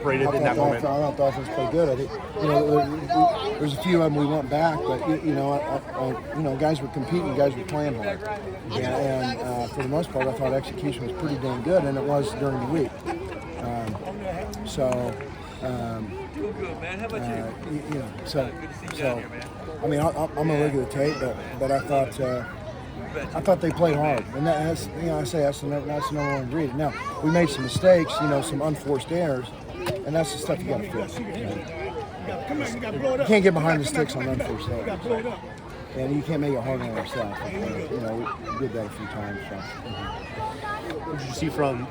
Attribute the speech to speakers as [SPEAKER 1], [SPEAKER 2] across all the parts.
[SPEAKER 1] separated in that moment?
[SPEAKER 2] I thought the offense played good. I think, there's a few of them we went back, but guys were competing, guys were playing hard, and for the most part, I thought execution was pretty dang good, and it was during the week. I mean, I'm gonna look at the tape, but I thought they played hard, and that's that's the number one ingredient. Now we made some mistakes, some unforced errors, and that's the stuff you got to fix. You can't get behind the sticks on unforced errors, and you can't make it hard on yourself. We did that a few times. So.
[SPEAKER 1] What did you see from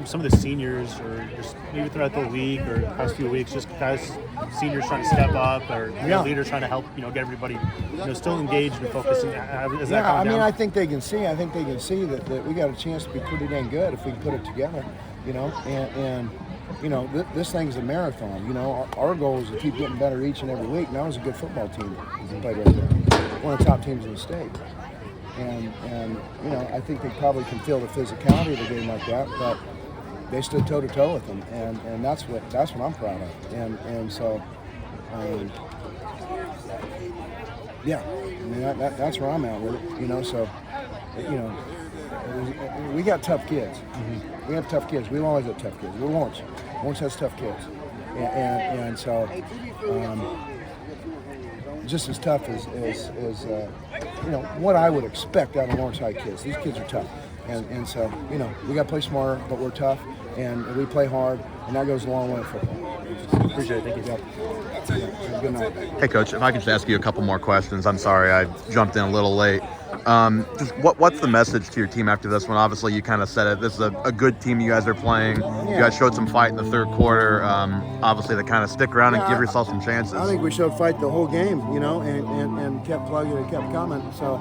[SPEAKER 1] some of the seniors, or just maybe throughout the week or the past few weeks, just guys, seniors trying to step up, or leaders trying to help, get everybody, still engaged and focusing?
[SPEAKER 2] I think they can see. I think they can see that we got a chance to be pretty dang good if we can put it together, and this thing's a marathon. Our goal is to keep getting better each and every week. Now it was a good football team that played right there, one of the top teams in the state. And I think they probably can feel the physicality of a game like that, but they stood toe to toe with them, and that's what I'm proud of. And so, that's where I'm at with it. So, we got tough kids. Mm-hmm. We have tough kids. We've always had tough kids. We're Lawrence. Lawrence has tough kids, and so. Just as tough as what I would expect out of Lawrence High kids. These kids are tough, and so we got to play smarter, but we're tough, and we play hard, and that goes a long way in football.
[SPEAKER 1] Appreciate it. Thank you.
[SPEAKER 2] Good night.
[SPEAKER 3] Hey, Coach, if I could just ask you a couple more questions. I'm sorry I jumped in a little late. Just what's the message to your team after this one? Obviously, you kind of said it. This is a good team you guys are playing. Yeah. You guys showed some fight in the third quarter. Obviously, to kind of stick around and give yourself some chances.
[SPEAKER 2] I think we showed fight the whole game, and kept plugging and kept coming. So,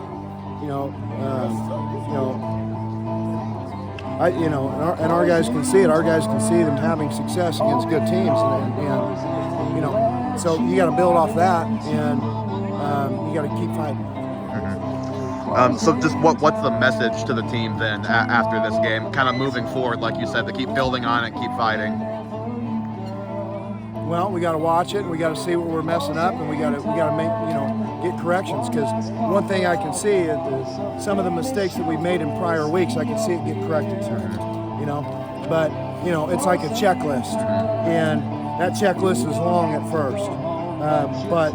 [SPEAKER 2] and our guys can see it. Our guys can see them having success against good teams, and so you got to build off that, and you got to keep fighting.
[SPEAKER 3] Mm-hmm. So just what's the message to the team then after this game, kind of moving forward, like you said, to keep building on it, keep fighting?
[SPEAKER 2] Well, we got to watch it, and we got to see what we're messing up, and we got to make get corrections, because one thing I can see is some of the mistakes that we made in prior weeks, I can see it get corrected. But it's like a checklist, and that checklist is long at first, but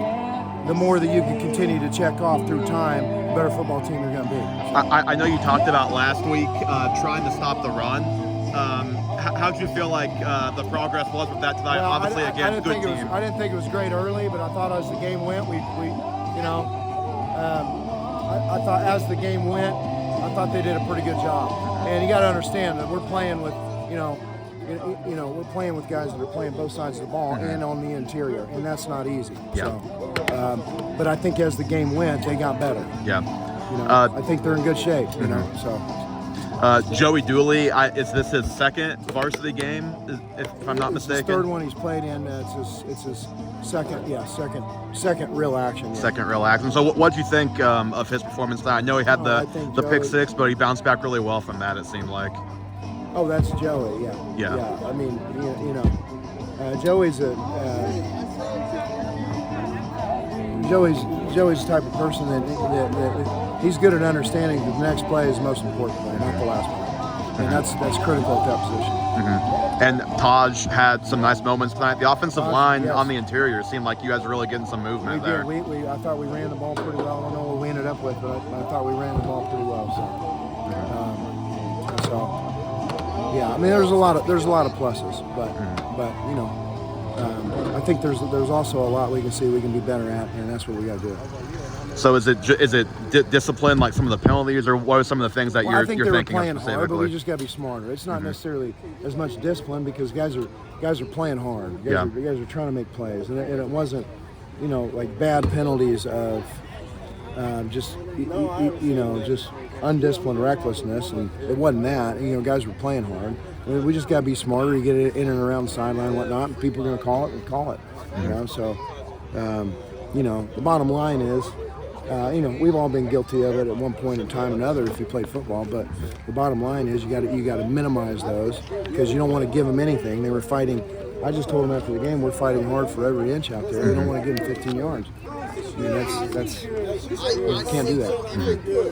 [SPEAKER 2] the more that you can continue to check off through time, the better football team you're going to be.
[SPEAKER 3] I know you talked about last week trying to stop the run. How did you feel like the progress was with that tonight?
[SPEAKER 2] Well,
[SPEAKER 3] obviously, again, good team.
[SPEAKER 2] I didn't think it was great early, but I thought as the game went, I thought as the game went, I thought they did a pretty good job. And you got to understand that we're playing with, we're playing with guys that are playing both sides of the ball and on the interior, and that's not easy.
[SPEAKER 3] Yeah.
[SPEAKER 2] So, but I think as the game went, they got better.
[SPEAKER 3] Yeah.
[SPEAKER 2] I think they're in good shape. So.
[SPEAKER 3] Joey Dooley, is this his second varsity game, if I'm not mistaken?
[SPEAKER 2] It's his third one he's played in. It's his second real action. Yeah.
[SPEAKER 3] Second real action. So what did you think of his performance tonight? I know he had the pick six, but he bounced back really well from that, it seemed like.
[SPEAKER 2] Oh, that's Joey, yeah. I mean, Joey's Joey's the type of person that he's good at understanding that the next play is the most important play, not the last play. And that's critical at that position.
[SPEAKER 3] Mm-hmm. And Taj had some nice moments tonight. The offensive line on the interior seemed like you guys were really getting some movement there.
[SPEAKER 2] I thought we ran the ball pretty well. I don't know what we ended up with, but I thought we ran the ball pretty well. I mean, there's a lot of pluses, but I think there's also a lot we can see we can be better at, and that's what we got to do.
[SPEAKER 3] So is it discipline, like some of the penalties, or what are some of the things that you're thinking of specifically?
[SPEAKER 2] Playing hard, but we just got to be smarter. It's not necessarily as much discipline, because guys are playing hard. Guys are trying to make plays, and it wasn't like bad penalties of just undisciplined recklessness, and it wasn't that. Guys were playing hard. I mean, we just got to be smarter. You get it in and around the sideline and whatnot, and people are going to call it and call it. So the bottom line is, we've all been guilty of it at one point in time or another if you played football. But the bottom line is you got to minimize those, because you don't want to give them anything. They were fighting I just told them after the game, we're fighting hard for every inch out there. We don't want to give them 15 yards. I mean, that's you can't do that.